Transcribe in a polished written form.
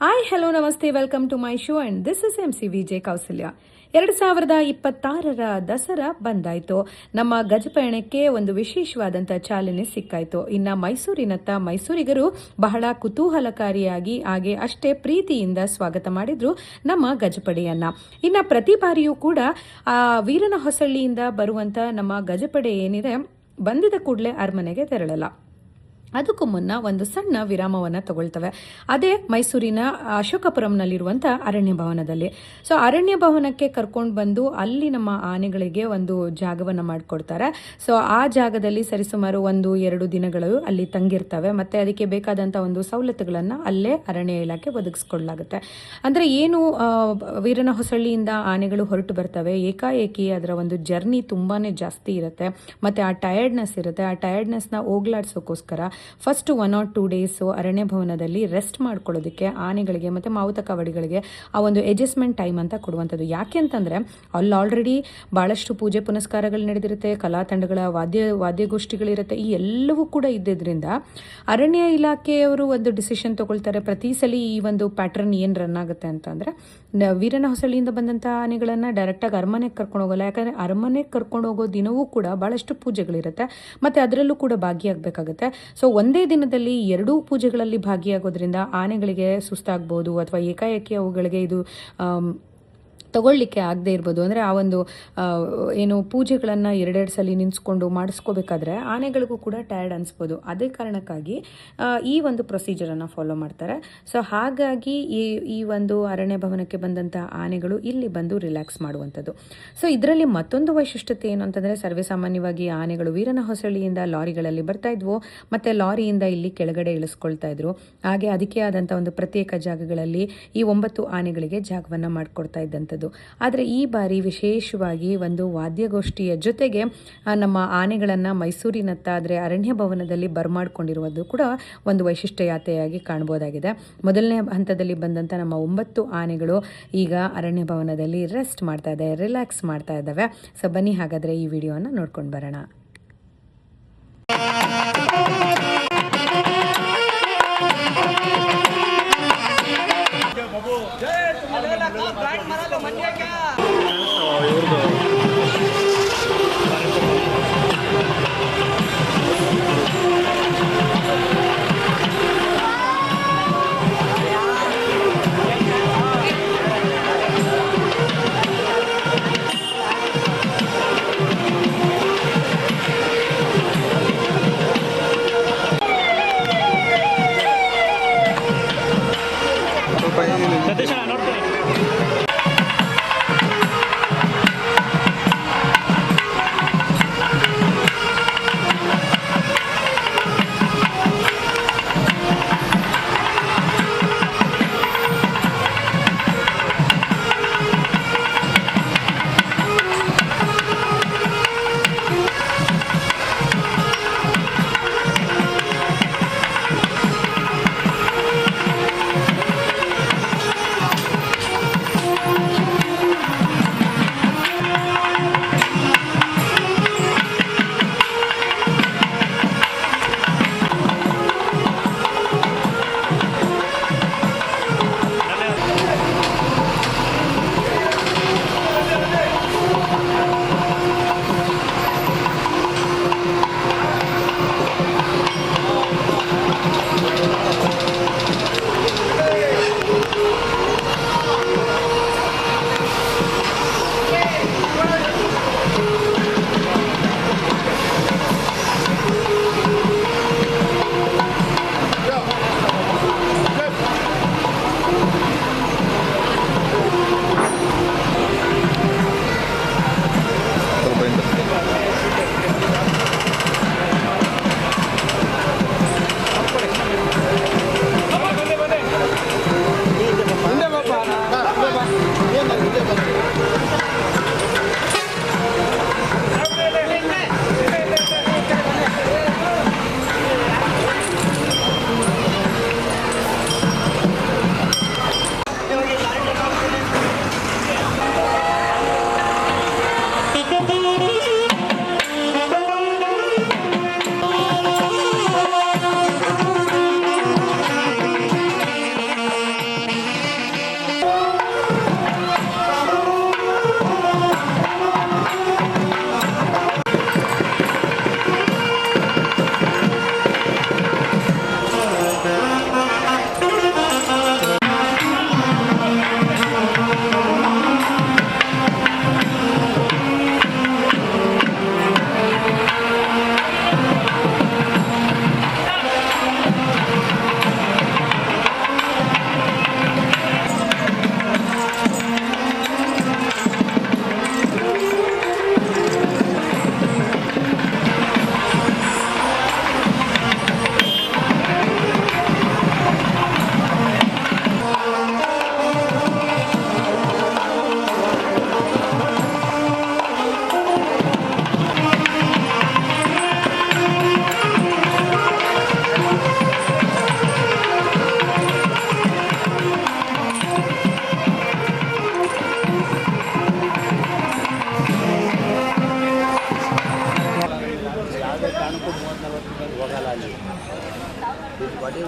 Hi hello ನಮಸ್ತೆ, welcome to my show and this is MC VJ Kausalya. 2026ರ ದಸರಾ ಬಂದಾಯಿತು. ನಮ್ಮ ಗಜಪಯಣಕ್ಕೆ ಒಂದು ವಿಶೇಷವಾದಂಥ ಚಾಲನೆ ಸಿಕ್ಕಾಯಿತು. ಇನ್ನು ಮೈಸೂರಿನತ್ತ ಮೈಸೂರಿಗರು ಬಹಳ ಕುತೂಹಲಕಾರಿಯಾಗಿ ಹಾಗೆ ಅಷ್ಟೇ ಪ್ರೀತಿಯಿಂದ ಸ್ವಾಗತ ಮಾಡಿದ್ರು ನಮ್ಮ ಗಜಪಡೆಯನ್ನ. ಇನ್ನು ಪ್ರತಿ ಬಾರಿಯೂ ಕೂಡ ವೀರನ ಹೊಸಳ್ಳಿಯಿಂದ ಬರುವಂಥ ನಮ್ಮ ಗಜಪಡೆ ಏನಿದೆ, ಬಂದಿದ ಕೂಡಲೇ ಅರಮನೆಗೆ ತೆರಳಲ್ಲ. ಅದಕ್ಕೂ ಮುನ್ನ ಒಂದು ಸಣ್ಣ ವಿರಾಮವನ್ನು ತಗೊಳ್ತವೆ. ಅದೇ ಮೈಸೂರಿನ ಅಶೋಕಪುರಂನಲ್ಲಿರುವಂಥ ಅರಣ್ಯ ಭವನದಲ್ಲಿ. ಸೊ ಅರಣ್ಯ ಭವನಕ್ಕೆ ಕರ್ಕೊಂಡು ಬಂದು ಅಲ್ಲಿ ನಮ್ಮ ಆನೆಗಳಿಗೆ ಒಂದು ಜಾಗವನ್ನು ಮಾಡಿಕೊಡ್ತಾರೆ. ಸೊ ಆ ಜಾಗದಲ್ಲಿ ಸರಿಸುಮಾರು 1-2 ದಿನಗಳು ಅಲ್ಲಿ ತಂಗಿರ್ತವೆ. ಮತ್ತು ಅದಕ್ಕೆ ಬೇಕಾದಂಥ ಒಂದು ಸವಲತ್ತುಗಳನ್ನು ಅಲ್ಲೇ ಅರಣ್ಯ ಇಲಾಖೆ ಒದಗಿಸ್ಕೊಡ್ಲಾಗುತ್ತೆ. ಅಂದರೆ ಏನು ವೀರನ ಹೊಸಳ್ಳಿಯಿಂದ ಆನೆಗಳು ಹೊರಟು ಬರ್ತವೆ, ಏಕಾಏಕಿ ಅದರ ಒಂದು ಜರ್ನಿ ತುಂಬಾ ಜಾಸ್ತಿ ಇರುತ್ತೆ. ಮತ್ತು ಆ ಟಯರ್ಡ್ನೆಸ್ ಇರುತ್ತೆ. ಆ ಟಯರ್ಡ್ನೆಸ್ನ ಹೋಗ್ಲಾಡ್ಸೋಕ್ಕೋಸ್ಕರ ಫಸ್ಟ್ 1 or 2 days ಅರಣ್ಯ ಭವನದಲ್ಲಿ ರೆಸ್ಟ್ ಮಾಡ್ಕೊಳ್ಳೋದಕ್ಕೆ ಆನೆಗಳಿಗೆ ಮತ್ತು ಮಾವುತ ಕವಡಿಗಳಿಗೆ ಆ ಒಂದು ಅಡ್ಜಸ್ಟ್ಮೆಂಟ್ ಟೈಮ್ ಅಂತ ಕೊಡುವಂಥದ್ದು. ಯಾಕೆ ಅಂತಂದರೆ ಅಲ್ಲಿ ಆಲ್ರೆಡಿ ಭಾಳಷ್ಟು ಪೂಜೆ ಪುನಸ್ಕಾರಗಳು ನಡೆದಿರುತ್ತೆ, ಕಲಾ ತಂಡಗಳ ವಾದ್ಯಗೋಷ್ಠಿಗಳಿರುತ್ತೆ. ಈ ಎಲ್ಲವೂ ಕೂಡ ಇದ್ದಿದ್ದರಿಂದ ಅರಣ್ಯ ಇಲಾಖೆಯವರು ಒಂದು ಡಿಸಿಷನ್ ತಗೊಳ್ತಾರೆ. ಪ್ರತಿ ಸಲ ಈ ಒಂದು ಪ್ಯಾಟರ್ನ್ ಏನು ರನ್ ಆಗುತ್ತೆ ಅಂತಂದರೆ, ವೀರನ ಹೊಸಳ್ಳಿಯಿಂದ ಬಂದಂಥ ಆನೆಗಳನ್ನು ಡೈರೆಕ್ಟಾಗಿ ಅರಮನೆಗೆ ಕರ್ಕೊಂಡು ಹೋಗಲ್ಲ. ಯಾಕಂದರೆ ಅರಮನೆಗೆ ಕರ್ಕೊಂಡು ಹೋಗೋ ದಿನವೂ ಕೂಡ ಭಾಳಷ್ಟು ಪೂಜೆಗಳಿರುತ್ತೆ ಮತ್ತು ಅದರಲ್ಲೂ ಕೂಡ ಭಾಗಿಯಾಗಬೇಕಾಗುತ್ತೆ. ಸೊ ಒಂದೇ ದಿನದಲ್ಲಿ 2 ಪೂಜೆಗಳಲ್ಲಿ ಭಾಗಿಯಾಗೋದ್ರಿಂದ ಆನೆಗಳಿಗೆ ಸುಸ್ತಾಗ್ಬೋದು ಅಥವಾ ಏಕಾಏಕಿ ಅವುಗಳಿಗೆ ಇದು ತಗೊಳ್ಳಿಕ್ಕೆ ಆಗದೆ ಇರ್ಬೋದು. ಅಂದರೆ ಆ ಒಂದು ಏನು ಪೂಜೆಗಳನ್ನು 2 ಸಲ ನಿಲ್ಲಿಸ್ಕೊಂಡು ಮಾಡಿಸ್ಕೋಬೇಕಾದ್ರೆ ಆನೆಗಳಿಗೂ ಕೂಡ ಟಯರ್ಡ್ ಅನಿಸ್ಬೋದು. ಅದೇ ಕಾರಣಕ್ಕಾಗಿ ಈ ಒಂದು ಪ್ರೊಸೀಜರನ್ನು ಫಾಲೋ ಮಾಡ್ತಾರೆ. ಸೊ ಹಾಗಾಗಿ ಈ ಒಂದು ಅರಣ್ಯ ಭವನಕ್ಕೆ ಬಂದಂಥ ಆನೆಗಳು ಇಲ್ಲಿ ಬಂದು ರಿಲ್ಯಾಕ್ಸ್ ಮಾಡುವಂಥದ್ದು. ಸೊ ಇದರಲ್ಲಿ ಮತ್ತೊಂದು ವೈಶಿಷ್ಟ್ಯತೆ ಏನು ಅಂತಂದರೆ, ಸರ್ವೇ ಸಾಮಾನ್ಯವಾಗಿ ಆನೆಗಳು ವೀರನ ಹೊಸಳ್ಳಿಯಿಂದ ಲಾರಿಗಳಲ್ಲಿ ಬರ್ತಾ ಇದ್ವು ಮತ್ತು ಲಾರಿಯಿಂದ ಇಲ್ಲಿ ಕೆಳಗಡೆ ಇಳಿಸ್ಕೊಳ್ತಾ ಇದ್ರು. ಹಾಗೆ ಅದಕ್ಕೆ ಆದಂಥ ಒಂದು ಪ್ರತ್ಯೇಕ ಜಾಗಗಳಲ್ಲಿ ಈ 9 ಆನೆಗಳಿಗೆ ಜಾಗವನ್ನು ಮಾಡಿಕೊಡ್ತಾ ಇದ್ದಂಥದ್ದು. ಆದರೆ ಈ ಬಾರಿ ವಿಶೇಷವಾಗಿ ಒಂದು ವಾದ್ಯಗೋಷ್ಠಿಯ ಜೊತೆಗೆ ನಮ್ಮ ಆನೆಗಳನ್ನು ಮೈಸೂರಿನತ್ತ ಆದರೆ ಅರಣ್ಯ ಭವನದಲ್ಲಿ ಬರಮಾಡಿಕೊಂಡಿರುವುದು ಕೂಡ ಒಂದು ವೈಶಿಷ್ಟ್ಯತೆಯಾಗಿ ಕಾಣಬಹುದಾಗಿದೆ. ಮೊದಲನೇ ಹಂತದಲ್ಲಿ ಬಂದಂಥ ನಮ್ಮ 9 ಆನೆಗಳು ಈಗ ಅರಣ್ಯ ಭವನದಲ್ಲಿ ರೆಸ್ಟ್ ಮಾಡ್ತಾ ಇದ್ದಾವೆ, ರಿಲ್ಯಾಕ್ಸ್ ಮಾಡ್ತಾ ಇದ್ದಾವೆ. ಸೊ ಬನ್ನಿ ಹಾಗಾದರೆ ಈ ವಿಡಿಯೋನ ನೋಡ್ಕೊಂಡು ಬರೋಣ. ಫ್ಯಾನ್ಗೂ 30-40 ರೂಪಾಯಿ ಹೋಗಲ್ಲ ಅಲ್ಲಿ. ಇದು ಬಡಿ